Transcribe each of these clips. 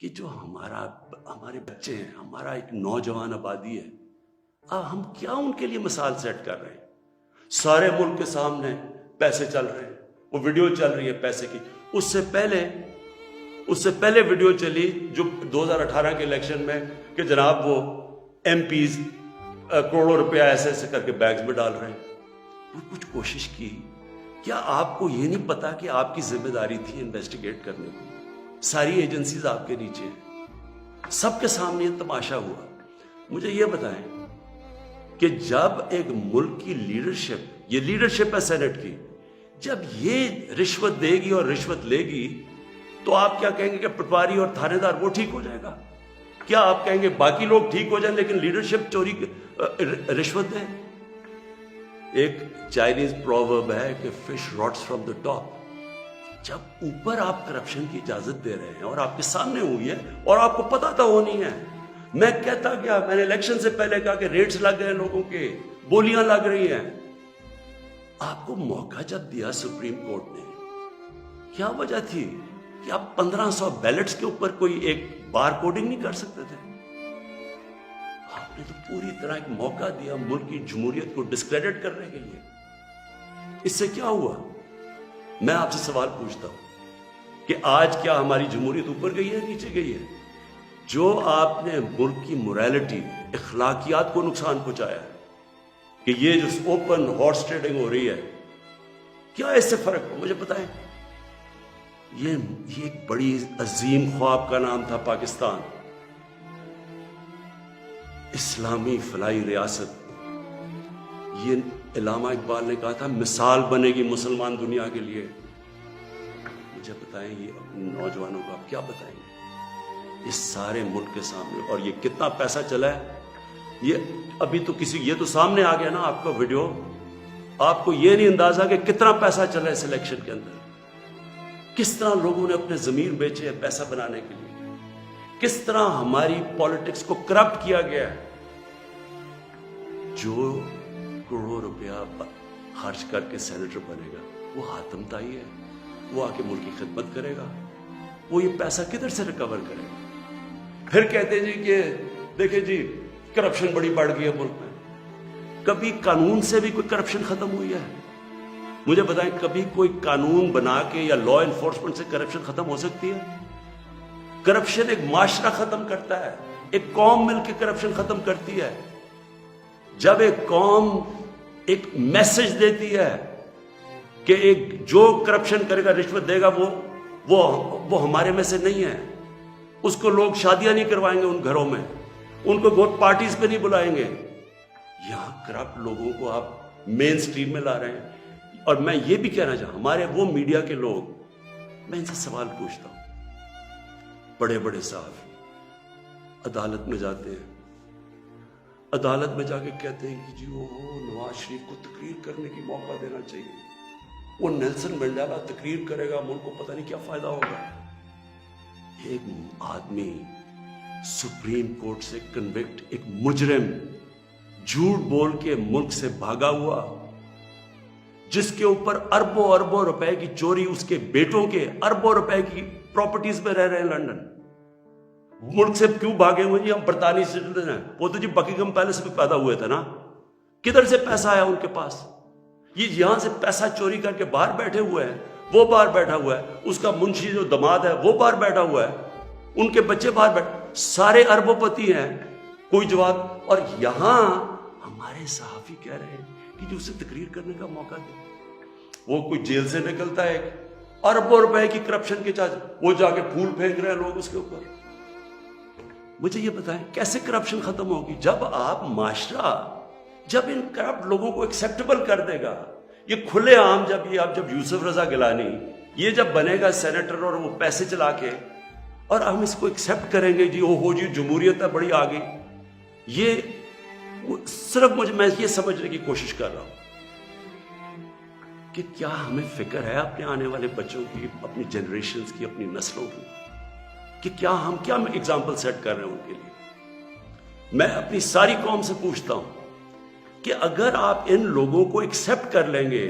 کہ جو ہمارے بچے ہیں، ہمارا ایک نوجوان آبادی ہے، اب ہم کیا ان کے لیے مثال سیٹ کر رہے ہیں؟ سارے ملک کے سامنے پیسے چل رہے ہیں، وہ ویڈیو چل رہی ہے پیسے کی. اس سے پہلے ویڈیو چلی جو 2018 کے الیکشن میں کہ جناب وہ ایم پیز کروڑوں روپیہ ایسے ایسے کر کے بیگز میں ڈال رہے ہیں. کچھ کوشش کی؟ کیا آپ کو یہ نہیں پتا کہ آپ کی ذمہ داری تھی انویسٹیگیٹ کرنے کی؟ ساری ایجنسیز آپ کے نیچے ہیں، سب کے سامنے یہ تماشا ہوا. مجھے یہ بتائیں کہ جب ایک ملک کی لیڈرشپ، یہ لیڈرشپ ہے سینٹ کی، جب یہ رشوت دے گی اور رشوت لے گی تو آپ کیا کہیں گے کہ پٹواری اور تھانے دار وہ ٹھیک ہو جائے گا؟ کیا آپ کہیں گے باقی لوگ ٹھیک ہو جائیں لیکن لیڈرشپ چوری رشوت دے؟ ایک چائنیز پروورب ہے کہ fish rots from the top. جب اوپر آپ کرپشن کی اجازت دے رہے ہیں اور آپ کے سامنے ہوئی ہے اور آپ کو پتا تھا ہونی ہے. میں کہتا کیا، میں نے الیکشن سے پہلے کہا کہ ریٹس لگ گئے لوگوں کے، بولیاں لگ رہی ہیں. آپ کو موقع جب دیا سپریم کورٹ نے، کیا وجہ تھی کہ آپ 1500 بیلٹس کے اوپر کوئی ایک بار کوڈنگ نہیں کر سکتے تھے؟ آپ نے تو پوری طرح ایک موقع دیا ملک کی جمہوریت کو ڈسکریڈٹ کرنے کے لیے. اس سے کیا ہوا؟ میں آپ سے سوال پوچھتا ہوں کہ آج کیا ہماری جمہوریت اوپر گئی ہے نیچے گئی ہے؟ جو آپ نے ملک کی موریلٹی، اخلاقیات کو نقصان پہنچایا ہے کہ یہ جو اوپن ہارس ٹریڈنگ ہو رہی ہے، کیا اس سے فرق ہو؟ مجھے بتائیں. یہ ایک بڑی عظیم خواب کا نام تھا پاکستان، اسلامی فلاحی ریاست. یہ علامہ اقبال نے کہا تھا مثال بنے گی مسلمان دنیا کے لیے. مجھے بتائیں یہ اپنے نوجوانوں کو آپ کیا بتائیں گے اس سارے ملک کے سامنے؟ اور یہ کتنا پیسہ چلا ہے، یہ ابھی تو یہ تو سامنے آ گیا نا آپ کا ویڈیو. آپ کو یہ نہیں اندازہ کہ کتنا پیسہ چلا ہے اس الیکشن کے اندر، کس طرح لوگوں نے اپنے ضمیر بیچے ہیں پیسہ بنانے کے لیے، کس طرح ہماری پالیٹکس کو کرپٹ کیا گیا ہے. جو کروڑوں روپیہ خرچ کر کے سینیٹر بنے گا وہ حاتم تائی ہے، وہ آ کے ملک کی خدمت کرے گا، وہ یہ پیسہ کدھر سے ریکور کرے گا؟ پھر کہتے جی کہ دیکھیں جی کرپشن بڑی بڑھ گئی ہے ملک میں. کبھی قانون سے بھی کوئی کرپشن ختم ہوئی ہے؟ مجھے بتائیں کبھی کوئی قانون بنا کے یا لا انفورسمنٹ سے کرپشن ختم ہو سکتی ہے؟ کرپشن ایک معاشرہ ختم کرتا ہے، ایک قوم مل کے کرپشن ختم کرتی ہے. جب ایک قوم ایک میسج دیتی ہے کہ جو کرپشن کرے گا، رشوت دے گا، وہ ہمارے میں سے نہیں ہے، اس کو لوگ شادیاں نہیں کروائیں گے ان گھروں میں، ان کو ووٹ پارٹیز پہ نہیں بلائیں گے. یہاں کرپٹ لوگوں کو آپ مین سٹریم میں لا رہے ہیں. اور میں یہ بھی کہنا چاہتا ہوں، ہمارے وہ میڈیا کے لوگ، میں ان سے سوال پوچھتا ہوں، بڑے بڑے صحافی عدالت میں جاتے ہیں، عدالت میں جا کے کہتے ہیں کہ جی وہ نواز شریف کو تقریر کرنے کی موقع دینا چاہیے، وہ نیلسن منڈیلا تقریر کرے گا، ملک کو پتہ نہیں کیا فائدہ ہوگا. ایک آدمی سپریم کورٹ سے کنوکٹ، ایک مجرم جھوٹ بول کے ملک سے بھاگا ہوا، جس کے اوپر اربوں اربوں روپے کی چوری، اس کے بیٹوں کے اربوں روپے کی پراپرٹیز میں رہ رہے ہیں لندن. ملک سے کیوں بھاگے ہوئے جی؟ ہم برطانوی سٹیزن ہیں. وہ تو جی بکنگھم پیلس میں پیدا ہوئے تھے نا. کدھر سے پیسہ آیا ان کے پاس؟ یہ یہاں سے پیسہ چوری کر کے باہر بیٹھے ہوئے ہیں. وہ باہر بیٹھا ہوا ہے، اس کا منشی جو دماد ہے وہ باہر بیٹھا ہوا ہے، ان کے بچے باہر بیٹھے، سارے اربوں پتی ہیں، کوئی جواب. اور یہاں ہمارے صحافی کہہ رہے ہیں کہ جو اسے تقریر کرنے کا موقع دے. وہ کوئی جیل سے نکلتا ہے اربوں روپے کی کرپشن کے چارج، وہ جا کے پھول پھینک رہے ہیں لوگ اس کے اوپر. مجھے یہ بتائیں کیسے کرپشن ختم ہوگی؟ جب آپ معاشرہ جب ان کرپٹ لوگوں کو ایکسیپٹیبل کر دے گا. یہ کھلے عام جب یوسف رضا گیلانی یہ جب بنے گا سینیٹر اور وہ پیسے چلا کے، اور ہم اس کو ایکسیپٹ کریں گے جی او ہو جی جمہوریت ہے بڑی آ گئی. یہ صرف میں یہ سمجھنے کی کوشش کر رہا ہوں کہ کیا ہمیں فکر ہے اپنے آنے والے بچوں کی، اپنی جنریشنز کی، اپنی نسلوں کی، کہ کیا ہم ایگزامپل سیٹ کر رہے ہیں ان کے لیے. میں اپنی ساری قوم سے پوچھتا ہوں کہ اگر آپ ان لوگوں کو ایکسیپٹ کر لیں گے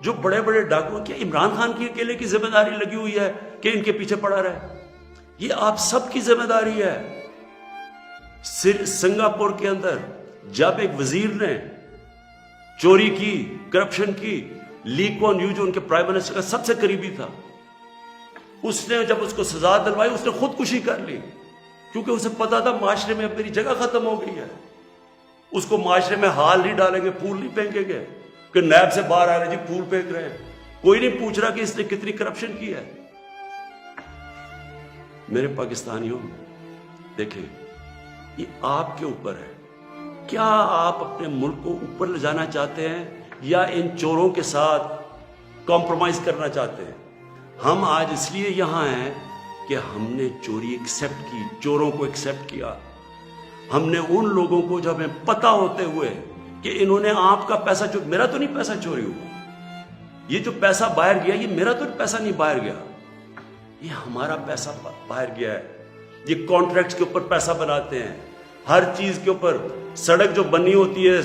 جو بڑے بڑے ڈاکو، کیا عمران خان کی اکیلے کی ذمہ داری لگی ہوئی ہے کہ ان کے پیچھے پڑا رہے؟ یہ آپ سب کی ذمہ داری ہے. سنگاپور کے اندر جب ایک وزیر نے چوری کی، کرپشن کی، لی کوان یو جو ان کے پرائم منسٹر کا سب سے قریبی تھا، اس نے جب اس کو سزا دلوائی اس نے خودکشی کر لی، کیونکہ اسے پتا تھا معاشرے میں اب میری جگہ ختم ہو گئی ہے. اس کو معاشرے میں ہال نہیں ڈالیں گے، پھول نہیں پھینکیں گے کہ نیب سے باہر آ رہے جی پھول پھینک رہے ہیں. کوئی نہیں پوچھ رہا کہ اس نے کتنی کرپشن کی ہے. میرے پاکستانیوں، دیکھیں یہ آپ کے اوپر ہے. کیا آپ اپنے ملک کو اوپر لے جانا چاہتے ہیں یا ان چوروں کے ساتھ کمپرومائز کرنا چاہتے ہیں؟ ہم آج اس لیے یہاں ہیں کہ ہم نے چوری ایکسیپٹ کی، چوروں کو ایکسیپٹ کیا. ہم نے ان لوگوں کو جب ہمیں پتہ ہوتے ہوئے کہ انہوں نے آپ کا پیسہ میرا تو نہیں پیسہ چوری ہوا، یہ جو پیسہ باہر گیا یہ میرا تو پیسہ نہیں باہر گیا، یہ ہمارا پیسہ باہر گیا ہے. یہ کانٹریکٹس کے اوپر پیسہ بناتے ہیں، ہر چیز کے اوپر. سڑک جو بنی ہوتی ہے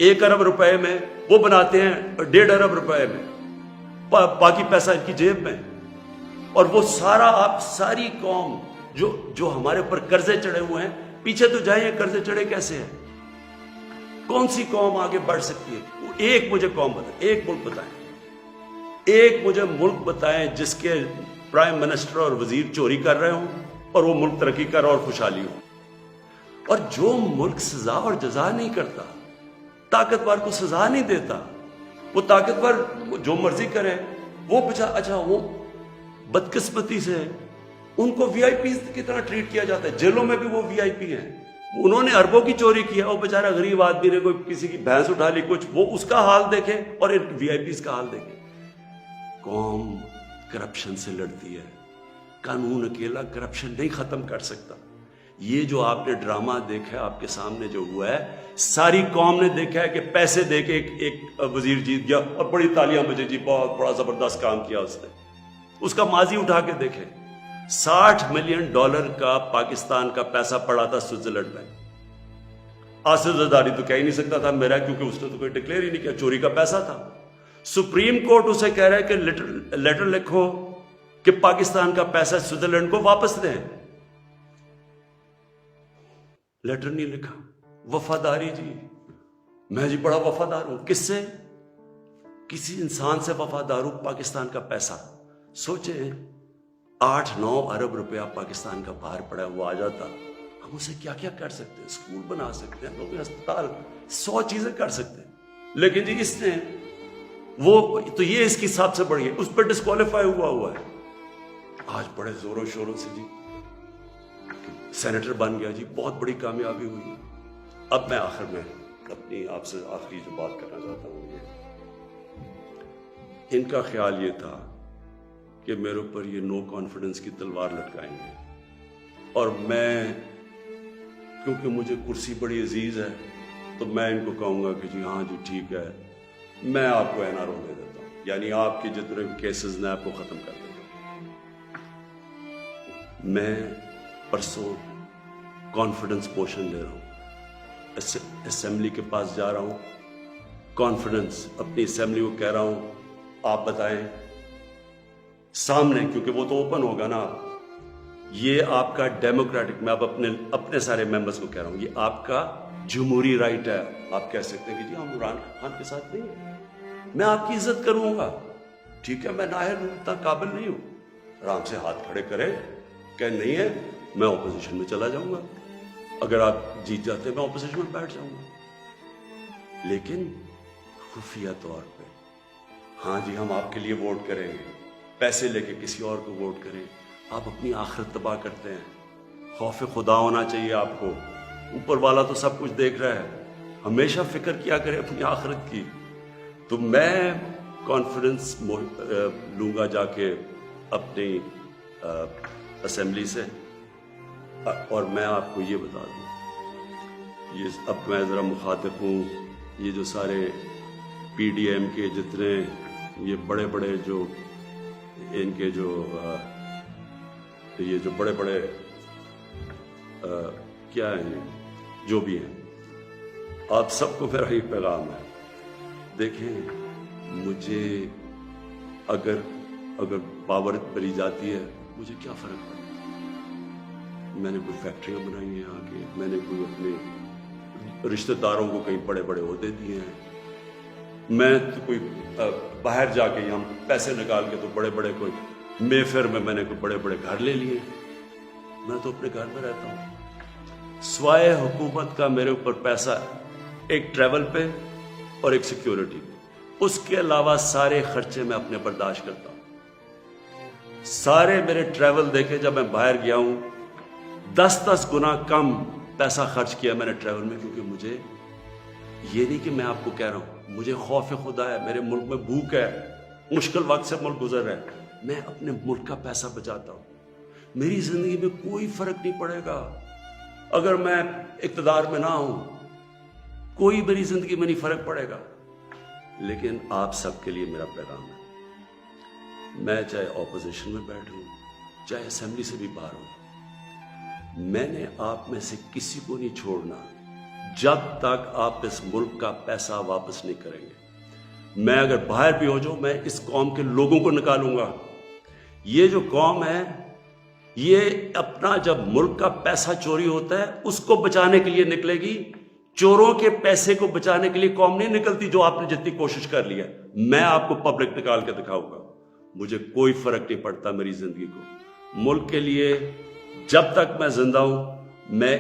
1 ارب روپے میں وہ بناتے ہیں 1.5 ارب روپے میں، باقی پیسہ ان کی جیب میں. اور وہ سارا آپ ساری قوم جو ہمارے اوپر قرضے چڑھے ہوئے ہیں، پیچھے تو جائیں یہ قرضے چڑھے کیسے ہیں؟ کون سی قوم آگے بڑھ سکتی ہے؟ ایک مجھے قوم بتائیں، ایک ملک بتائیں، ایک مجھے ملک بتائیں جس کے پرائم منسٹر اور وزیر چوری کر رہے ہوں اور وہ ملک ترقی کر رہا اور خوشحالی ہو. اور جو ملک سزا اور جزا نہیں کرتا، طاقتور کو سزا نہیں دیتا، وہ طاقتور جو مرضی کرے، وہ اچھا وہ بدقسمتی سے ان کو وی آئی پی کی طرح ٹریٹ کیا جاتا ہے. جیلوں میں بھی وہ وی آئی پی ہیں. انہوں نے اربوں کی چوری کی ہے، وہ بیچارہ غریب آدمی نے کوئی کسی کی بھینس اٹھا لی کچھ، وہ اس کا حال دیکھے اور وی آئی پیز کا حال دیکھے. قوم کرپشن سے لڑتی ہے، قانون اکیلا کرپشن نہیں ختم کر سکتا. یہ جو آپ نے ڈرامہ دیکھا ہے آپ کے سامنے جو ہوا ہے، ساری قوم نے دیکھا ہے کہ پیسے دے کے ایک وزیر جیت گیا اور بڑی تالیاں بجے جی بہت بڑا زبردست کام کیا اس نے. اس کا ماضی اٹھا کے دیکھیں، $60 ملین کا پاکستان کا پیسہ پڑا تھا سوئٹزرلینڈ میں. آصف زرداری تو کہہ ہی نہیں سکتا تھا میرا، کیونکہ اس نے تو کوئی ڈکلیئر ہی نہیں کیا، چوری کا پیسہ تھا. سپریم کورٹ اسے کہہ رہا ہے کہ لیٹر لکھو کہ پاکستان کا پیسہ سوئٹزرلینڈ کو واپس دیں. لیٹر نہیں لکھا. وفاداری جی، میں جی بڑا وفادار ہوں. کس سے؟ کسی انسان سے وفادار ہوں. پاکستان کا پیسہ سوچیں، 8-9 ارب روپیہ پاکستان کا باہر پڑا ہے، وہ آ جاتا، ہم اسے کیا کیا کر سکتے ہیں؟ اسکول بنا سکتے ہیں، لوگ ہسپتال، 100 چیزیں کر سکتے ہیں. لیکن جی اس نے وہ تو یہ اس کی سب سے بڑی ہے، اس پہ ڈسکوالیفائی ہوا ہے. آج بڑے زوروں شوروں سے جی سینیٹر بن گیا، جی بہت بڑی کامیابی ہوئی. اب میں آخر میں اپنی آپ سے آخری جو بات کرنا چاہتا ہوں، یہ ان کا خیال یہ تھا کہ میرے اوپر یہ نو کانفیڈنس کی تلوار لٹکائیں گے، اور میں کیونکہ مجھے کرسی بڑی عزیز ہے تو میں ان کو کہوں گا کہ جی ہاں جی ٹھیک ہے، میں آپ کو این آر او دے دیتا ہوں، یعنی آپ کے جتنے کیسز نے آپ کو ختم کر دیتا ہوں. میں پرسوں کانفیڈنس پوشن لے رہا ہوں، اسمبلی کے پاس جا رہا ہوں، کانفیڈنس اپنی اسمبلی کو کہہ رہا ہوں آپ بتائیں سامنے، کیونکہ وہ تو اوپن ہوگا نا. یہ آپ کا ڈیموکریٹک، میں اب اپنے سارے ممبرز کو کہہ رہا ہوں، یہ آپ کا جمہوری رائٹ ہے. آپ کہہ سکتے ہیں کہ جی ہم عمران خان کے ساتھ نہیں ہیں، میں آپ کی عزت کروں گا، ٹھیک ہے، میں نااہل ہوں، اتنا قابل نہیں ہوں. آرام سے ہاتھ کھڑے کریں کہ نہیں ہے، میں اپوزیشن میں چلا جاؤں گا، اگر آپ جیت جاتے میں اپوزیشن میں بیٹھ جاؤں گا. لیکن خفیہ طور پہ ہاں جی ہم آپ کے لیے ووٹ کریں گے، پیسے لے کے کسی اور کو ووٹ کریں. آپ اپنی آخرت تباہ کرتے ہیں. خوف خدا ہونا چاہیے آپ کو. اوپر والا تو سب کچھ دیکھ رہا ہے، ہمیشہ فکر کیا کریں اپنی آخرت کی. تو میں کانفیڈنس لوں گا جا کے اپنی اسمبلی سے، اور میں آپ کو یہ بتا دوں، یہ اب میں ذرا مخاطب ہوں، یہ جو سارے پی ڈی ایم کے جتنے یہ بڑے بڑے جو ان کے جو یہ جو بڑے بڑے کیا ہیں جو بھی ہیں، آپ سب کو میرا یہ پیغام ہے. دیکھیں مجھے اگر پاور بری جاتی ہے مجھے کیا فرق پڑتا؟ میں نے کوئی فیکٹریاں بنائی ہیں آگے، میں نے کوئی اپنے رشتہ داروں کو کئی بڑے بڑے عہدے دیے ہیں، میں تو کوئی باہر جا کے یہاں پیسے نکال کے تو بڑے بڑے کوئی مے فیئر میں نے کوئی بڑے بڑے گھر لے لیے، میں تو اپنے گھر میں رہتا ہوں۔ سوائے حکومت کا میرے اوپر پیسہ ایک ٹریول پہ اور ایک سیکیورٹی پہ، اس کے علاوہ سارے خرچے میں اپنے برداشت کرتا ہوں۔ سارے میرے ٹریول دیکھے، جب میں باہر گیا ہوں 10 گنا کم پیسہ خرچ کیا میں نے ٹریول میں، کیونکہ مجھے یہ نہیں کہ میں آپ کو کہہ رہا ہوں، مجھے خوف خدا ہے، میرے ملک میں بھوک ہے، مشکل وقت سے ملک گزر رہا ہے، میں اپنے ملک کا پیسہ بچاتا ہوں۔ میری زندگی میں کوئی فرق نہیں پڑے گا اگر میں اقتدار میں نہ ہوں، کوئی میری زندگی میں نہیں فرق پڑے گا۔ لیکن آپ سب کے لیے میرا پیغام ہے، میں چاہے اپوزیشن میں بیٹھوں، چاہے اسمبلی سے بھی باہر ہوں، میں نے آپ میں سے کسی کو نہیں چھوڑنا جب تک آپ اس ملک کا پیسہ واپس نہیں کریں گے۔ میں اگر باہر بھی ہو جاؤں، میں اس قوم کے لوگوں کو نکالوں گا۔ یہ جو قوم ہے، یہ اپنا جب ملک کا پیسہ چوری ہوتا ہے اس کو بچانے کے لیے نکلے گی، چوروں کے پیسے کو بچانے کے لیے قوم نہیں نکلتی جو آپ نے جتنی کوشش کر لی ہے۔ میں آپ کو پبلک نکال کے دکھاؤں گا، مجھے کوئی فرق نہیں پڑتا میری زندگی کو۔ ملک کے لیے جب تک میں زندہ ہوں، میں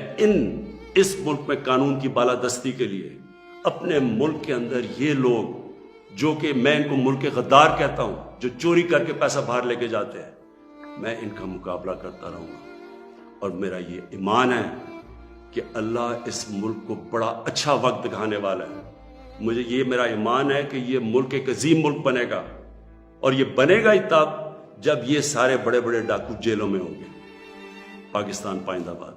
اس ملک میں قانون کی بالادستی کے لیے، اپنے ملک کے اندر یہ لوگ جو کہ میں ان کو ملک کے غدار کہتا ہوں، جو چوری کر کے پیسہ باہر لے کے جاتے ہیں، میں ان کا مقابلہ کرتا رہوں گا۔ اور میرا یہ ایمان ہے کہ اللہ اس ملک کو بڑا اچھا وقت دکھانے والا ہے۔ مجھے یہ میرا ایمان ہے کہ یہ ملک ایک عظیم ملک بنے گا، اور یہ بنے گا ہی تب جب یہ سارے بڑے بڑے ڈاکو جیلوں میں ہوں گے۔ پاکستان پائندہ باد۔